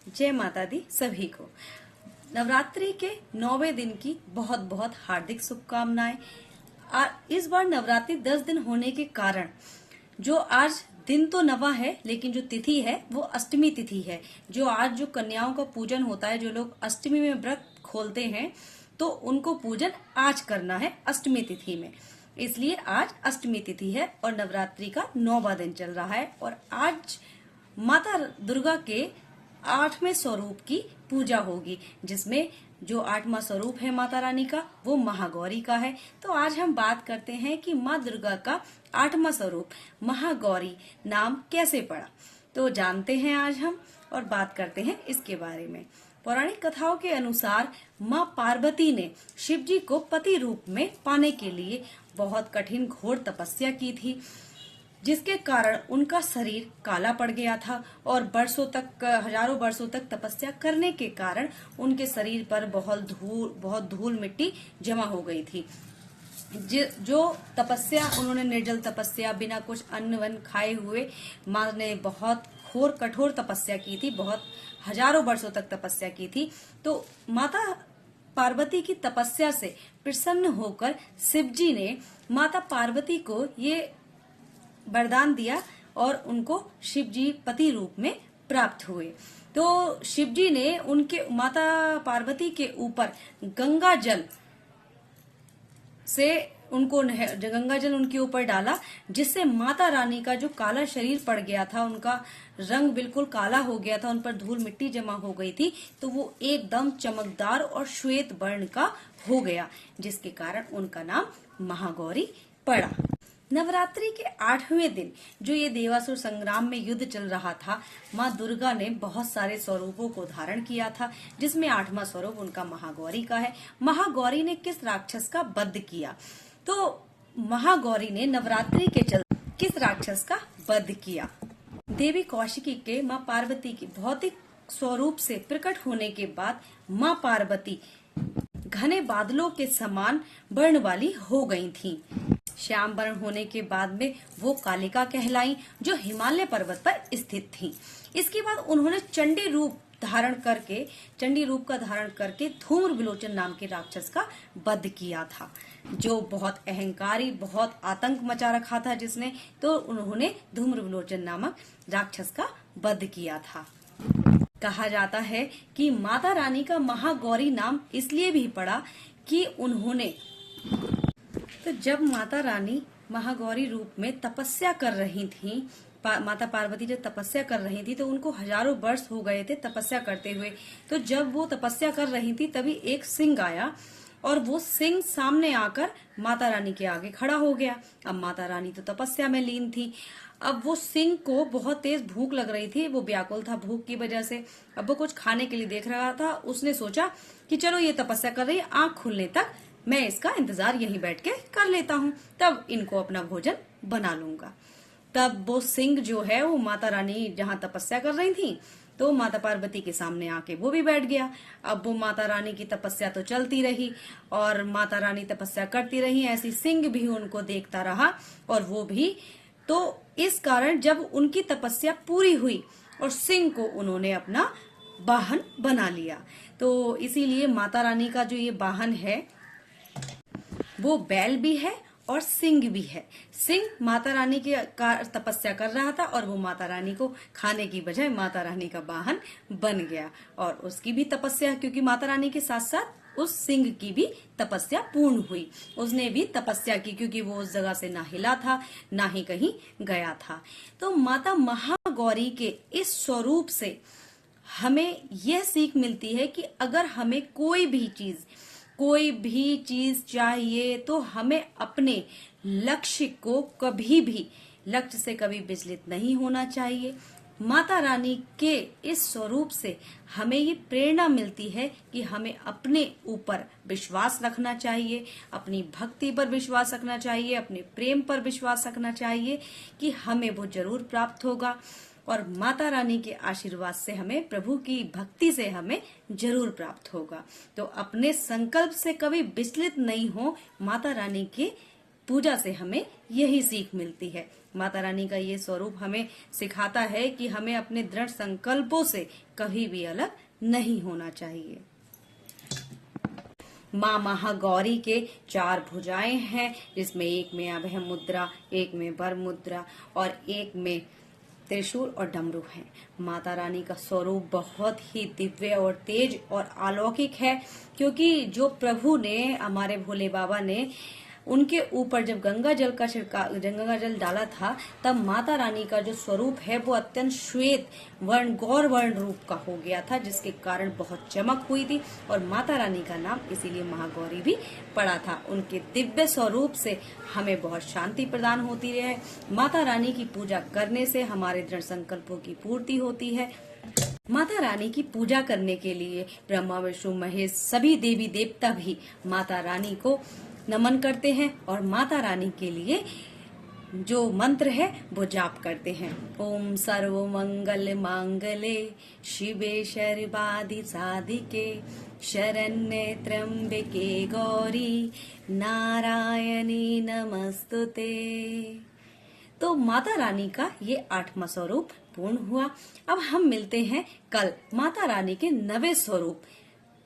जय माता दी सभी को। नवरात्रि के 9वें दिन की बहुत बहुत हार्दिक शुभकामनाएं। इस बार नवरात्रि 10 दिन होने के कारण जो आज दिन तो नवा है, लेकिन जो तिथि है वो अष्टमी तिथि है। जो आज जो कन्याओं का पूजन होता है, जो लोग अष्टमी में व्रत खोलते हैं, तो उनको पूजन आज करना है अष्टमी तिथि में। इसलिए आज अष्टमी तिथि है और नवरात्रि का 9वां दिन चल रहा है। और आज माता दुर्गा के 8वें स्वरूप की पूजा होगी, जिसमें जो 8वां स्वरूप है माता रानी का वो महागौरी का है। तो आज हम बात करते हैं कि माँ दुर्गा का 8वां स्वरूप महागौरी नाम कैसे पड़ा। तो जानते हैं आज हम और बात करते हैं इसके बारे में। पौराणिक कथाओं के अनुसार माँ पार्वती ने शिव जी को पति रूप में पाने के लिए बहुत कठिन घोर तपस्या की थी, जिसके कारण उनका शरीर काला पड़ गया था और हजारों वर्षों तक तपस्या करने के कारण उनके शरीर पर बहुत धूल मिट्टी जमा हो गई थी। जो तपस्या उन्होंने निर्जल तपस्या बिना कुछ अन्न वन खाए हुए माँ ने बहुत कठोर तपस्या की थी, बहुत हजारों वर्षों तक तपस्या की थी। तो माता पार्वती की तपस्या से प्रसन्न होकर शिव जी ने माता पार्वती को ये वरदान दिया और उनको शिव जी पति रूप में प्राप्त हुए। तो शिव जी ने उनके माता पार्वती के ऊपर गंगा जल उनके ऊपर डाला, जिससे माता रानी का जो काला शरीर पड़ गया था, उनका रंग बिल्कुल काला हो गया था, उन पर धूल मिट्टी जमा हो गई थी, तो वो एकदम चमकदार और श्वेत वर्ण का हो गया, जिसके कारण उनका नाम महागौरी पड़ा। नवरात्रि के 8वें दिन जो ये देवासुर संग्राम में युद्ध चल रहा था, माँ दुर्गा ने बहुत सारे स्वरूपों को धारण किया था, जिसमें 8वां स्वरूप उनका महागौरी का है। महागौरी ने किस राक्षस का वध किया? तो महागौरी ने नवरात्रि के चलते किस राक्षस का वध किया? देवी कौशिकी के माँ पार्वती की भौतिक स्वरूप से प्रकट होने के बाद माँ पार्वती घने बादलों के समान वर्ण वाली हो गई थी। श्याम वर्ण होने के बाद में वो कालिका कहलाई, जो हिमालय पर्वत पर स्थित थी। इसके बाद उन्होंने चंडी रूप का धारण करके धूम्र विलोचन नाम के राक्षस का वध किया था, जो बहुत अहंकारी, बहुत आतंक मचा रखा था जिसने। तो उन्होंने धूम्र विलोचन नामक राक्षस का वध किया था। कहा जाता है कि माता रानी का महागौरी नाम इसलिए भी पड़ा कि तो जब माता रानी महागौरी रूप में तपस्या कर रही थी, माता पार्वती जब तपस्या कर रही थी, तो उनको हजारों वर्ष हो गए थे तपस्या करते हुए। तो जब वो तपस्या कर रही थी, तभी एक सिंह आया और वो सिंह सामने आकर माता रानी के आगे खड़ा हो गया। अब माता रानी तो तपस्या में लीन थी। अब वो सिंह को बहुत तेज भूख लग रही थी, वो व्याकुल था भूख की वजह से। अब वो कुछ खाने के लिए देख रहा था। उसने सोचा कि चलो ये तपस्या कर रही है, आंख खुलने तक मैं इसका इंतजार यहीं बैठ के कर लेता हूँ, तब इनको अपना भोजन बना लूंगा। तब वो सिंह जो है वो माता रानी जहाँ तपस्या कर रही थी, तो माता पार्वती के सामने आके वो भी बैठ गया। अब वो माता रानी की तपस्या तो चलती रही और माता रानी तपस्या करती रही, ऐसी सिंह भी उनको देखता रहा और वो भी। तो इस कारण जब उनकी तपस्या पूरी हुई और सिंह को उन्होंने अपना वाहन बना लिया। तो इसीलिए माता रानी का जो ये वाहन है वो बैल भी है और सिंह भी है। सिंह माता रानी की तपस्या कर रहा था और वो माता रानी को खाने की बजाय माता रानी का वाहन बन गया। और उसकी भी तपस्या, क्योंकि माता रानी के साथ साथ उस सिंह की भी तपस्या पूर्ण हुई। उसने भी तपस्या की, क्योंकि वो उस जगह से ना हिला था ना ही कहीं गया था। तो माता महागौरी के इस स्वरूप से हमें यह सीख मिलती है कि अगर हमें कोई भी चीज चाहिए, तो हमें अपने लक्ष्य से कभी विचलित नहीं होना चाहिए। माता रानी के इस स्वरूप से हमें ये प्रेरणा मिलती है कि हमें अपने ऊपर विश्वास रखना चाहिए, अपनी भक्ति पर विश्वास रखना चाहिए, अपने प्रेम पर विश्वास रखना चाहिए कि हमें वो जरूर प्राप्त होगा। और माता रानी के आशीर्वाद से हमें, प्रभु की भक्ति से हमें जरूर प्राप्त होगा। तो अपने संकल्प से कभी विचलित नहीं हो, माता रानी के पूजा से हमें यही सीख मिलती है। माता रानी का ये स्वरूप हमें सिखाता है कि हमें अपने दृढ़ संकल्पों से कभी भी अलग नहीं होना चाहिए। माँ महागौरी के 4 भुजाएं हैं, जिसमें एक में अभय मुद्रा, एक में वर मुद्रा और एक में त्रिशूल और डमरू है। माता रानी का स्वरूप बहुत ही दिव्य और तेज और अलौकिक है, क्योंकि जो प्रभु ने, हमारे भोले बाबा ने उनके ऊपर जब गंगा जल डाला था, तब माता रानी का जो स्वरूप है वो अत्यंत श्वेत वर्ण, गौर वर्ण रूप का हो गया था, जिसके कारण बहुत चमक हुई थी और माता रानी का नाम इसीलिए महागौरी भी पड़ा था। उनके दिव्य स्वरूप से हमें बहुत शांति प्रदान होती है। माता रानी की पूजा करने से हमारे दृढ़ संकल्पों की पूर्ति होती है। माता रानी की पूजा करने के लिए ब्रह्मा विष्णु महेश सभी देवी देवता भी माता रानी को नमन करते हैं और माता रानी के लिए जो मंत्र है वो जाप करते हैं। ओम सर्व मंगल मांगले शिवे सर्वादि साधिके शरण्ये त्र्यंबके गौरी नारायणी नमस्तुते। तो माता रानी का ये 8वां स्वरूप पूर्ण हुआ। अब हम मिलते हैं कल माता रानी के 9वें स्वरूप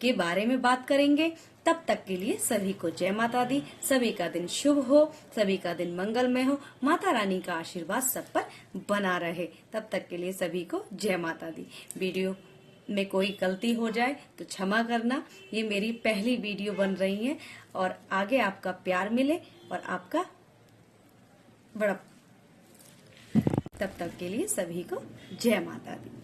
के बारे में बात करेंगे। तब तक के लिए सभी को जय माता दी। सभी का दिन शुभ हो, सभी का दिन मंगलमय हो, माता रानी का आशीर्वाद सब पर बना रहे। तब तक के लिए सभी को जय माता दी। वीडियो में कोई गलती हो जाए तो क्षमा करना, ये मेरी पहली वीडियो बन रही है और आगे आपका प्यार मिले और आपका बड़ा। तब तक के लिए सभी को जय माता दी।